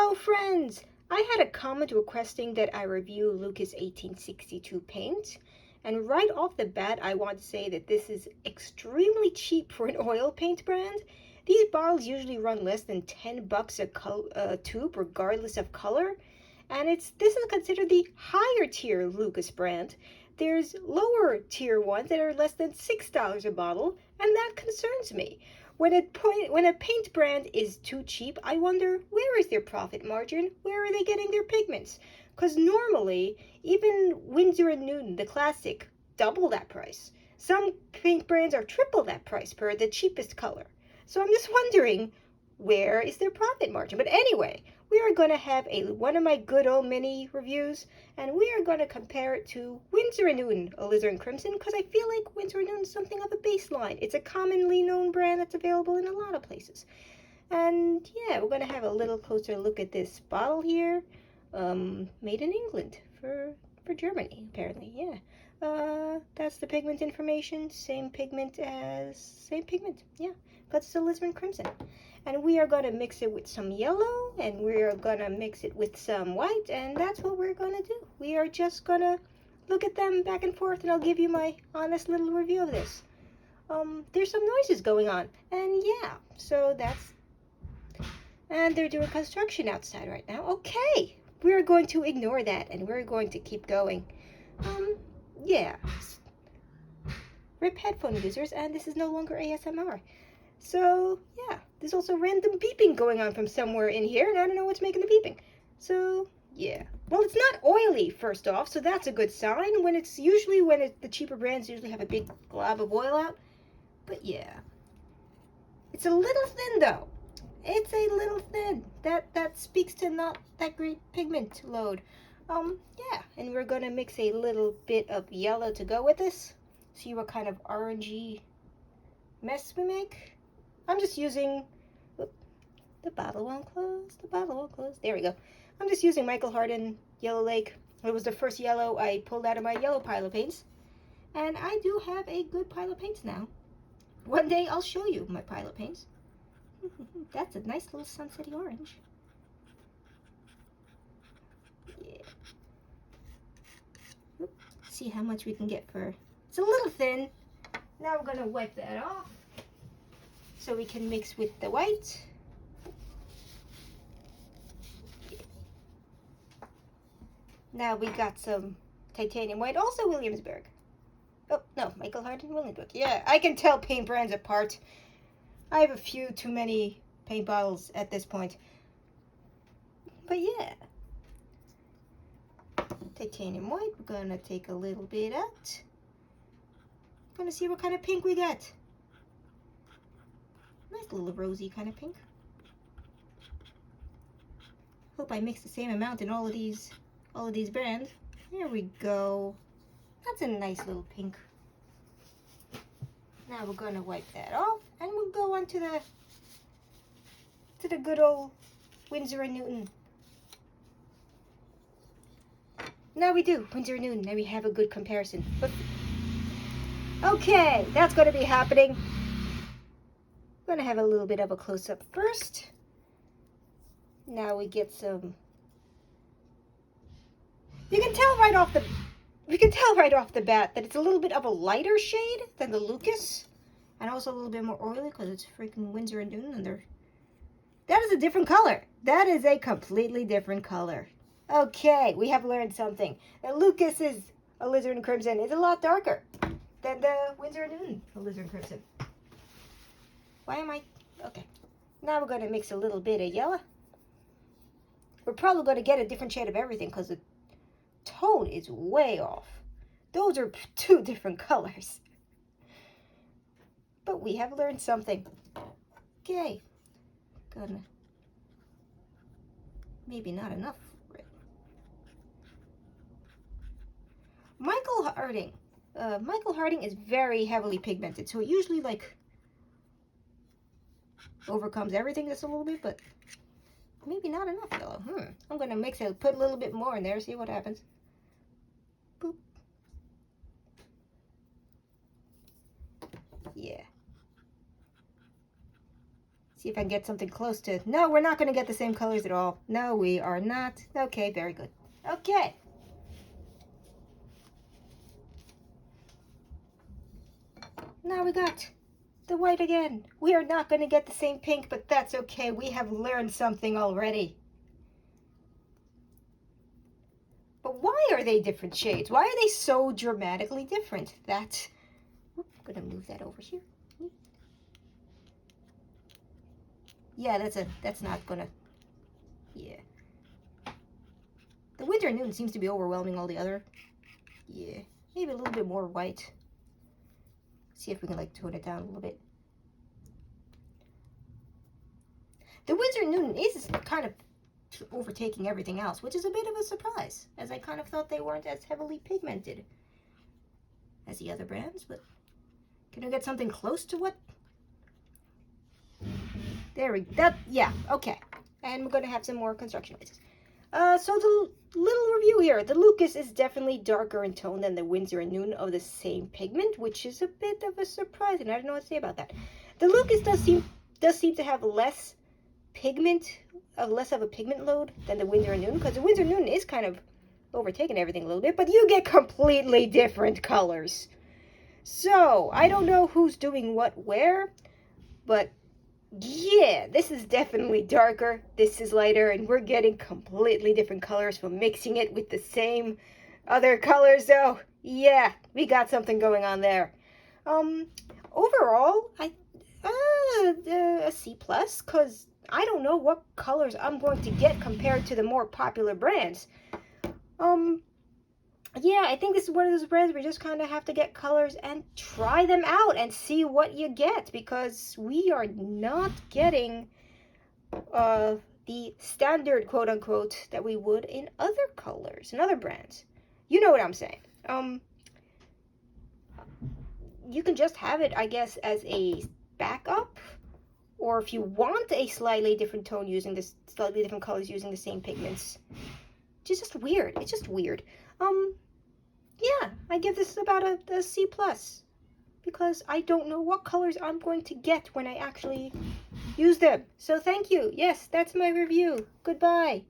Hello friends! I had a comment requesting that I review Lukas 1862 paint, and right off the bat I want to say that this is extremely cheap for an oil paint brand. These bottles usually run less than 10 bucks a tube regardless of color, and this is considered the higher tier Lukas brand. There's lower tier ones that are less than $6 a bottle, and that concerns me. When a paint brand is too cheap, I wonder, where is their profit margin? Where are they getting their pigments? Because normally, even Winsor & Newton, the classic, double that price. Some paint brands are triple that price per the cheapest color. So I'm just wondering, where is their profit margin? But anyway, we are going to have one of my good old mini reviews, and we are going to compare it to Winsor & Newton Alizarin Crimson, because I feel like Winsor & Newton is something of a baseline. It's a commonly known brand that's available in a lot of places. And yeah, we're going to have a little closer look at this bottle here, made in England for Germany, apparently. Yeah. That's the pigment information. Same pigment, yeah, but it's alizarin crimson. And we are going to mix it with some yellow, and we are going to mix it with some white, and that's what we're going to do. We are just going to look at them back and forth, and I'll give you my honest little review of this. There's some noises going on, and yeah, so and they're doing construction outside right now. Okay, we're going to ignore that, and we're going to keep going. Yeah. RIP headphone users, and this is no longer ASMR. So, yeah, there's also random beeping going on from somewhere in here, and I don't know what's making the beeping. So, yeah. Well, it's not oily, first off, so that's a good sign. The cheaper brands usually have a big glob of oil out. But, yeah. It's a little thin, though. It's a little thin. That speaks to not that great pigment load. Yeah, and we're gonna mix a little bit of yellow to go with this. See what kind of orangey mess we make. I'm just using, the bottle won't close, there we go. I'm just using Michael Hardin Yellow Lake. It was the first yellow I pulled out of my yellow pile of paints. And I do have a good pile of paints now. One day I'll show you my pile of paints. That's a nice little sunsetty orange. Yeah. See how much we can get for, it's a little thin. Now we're gonna wipe that off so we can mix with the white. Now we got some titanium white, also Williamsburg. Oh, no, Michael Hardin Williamsburg. Yeah, I can tell paint brands apart. I have a few too many paint bottles at this point. But yeah. Titanium white, we're gonna take a little bit out. Gonna see what kind of pink we got. Nice little rosy kind of pink. Hope I mix the same amount in all of these brands. There we go. That's a nice little pink. Now we're gonna wipe that off, and we'll go on to the good old Winsor & Newton. Now we do Winsor & Newton, and we have a good comparison. But okay, that's going to be happening. I'm going to have a little bit of a close-up first. Now we get some. We can tell right off the bat that it's a little bit of a lighter shade than the Lukas, and also a little bit more oily because it's freaking Winsor & Newton, and that is a different color. That is a completely different color. Okay, we have learned something. That Lukas's alizarin crimson is a lot darker than the Winsor & Newton alizarin crimson. Why am I? Okay. Now we're going to mix a little bit of yellow. We're probably going to get a different shade of everything because the tone is way off. Those are two different colors. But we have learned something. Okay. Gonna. Maybe not enough. Michael Harding is very heavily pigmented, so it usually like overcomes everything just a little bit, but maybe not enough yellow. I'm gonna mix it, put a little bit more in there, see what happens. Boop. Yeah. See if I can get something close to... No, we're not going to get the same colors at all. No, we are not. Okay, very good. Okay. Now we got the white again. We are not going to get the same pink, but that's okay. We have learned something already. But why are they different shades? Why are they so dramatically different? I'm going to move that over here. Yeah, that's not going to... Yeah. The winter noon seems to be overwhelming all the other. Yeah, maybe a little bit more white. See if we can like tone it down a little bit. The winter noon is kind of overtaking everything else, which is a bit of a surprise, as I kind of thought they weren't as heavily pigmented as the other brands. But can we get something close to what? There we go. Yeah, okay. And we're going to have some more construction noises. So the little review here. The Lukas is definitely darker in tone than the Windsor and Noon of the same pigment, which is a bit of a surprise, and I don't know what to say about that. The Lukas does seem to have less of a pigment load than the Windsor and Noon, because the Windsor and Noon is kind of overtaking everything a little bit, but you get completely different colors. So, I don't know who's doing what where, but yeah, this is definitely darker, this is lighter, and we're getting completely different colors from mixing it with the same other colors. So yeah, we got something going on there. Overall, a C+, because I don't know what colors I'm going to get compared to the more popular brands. Yeah, I think this is one of those brands where you just kind of have to get colors and try them out and see what you get, because we are not getting the standard quote-unquote that we would in other colors and other brands. You know what I'm saying. You can just have it, I guess, as a backup, or if you want a slightly different tone using this, slightly different colors using the same pigments. It's just weird. It's just weird. Yeah, I give this about a C+, because I don't know what colors I'm going to get when I actually use them. So thank you. Yes, that's my review. Goodbye.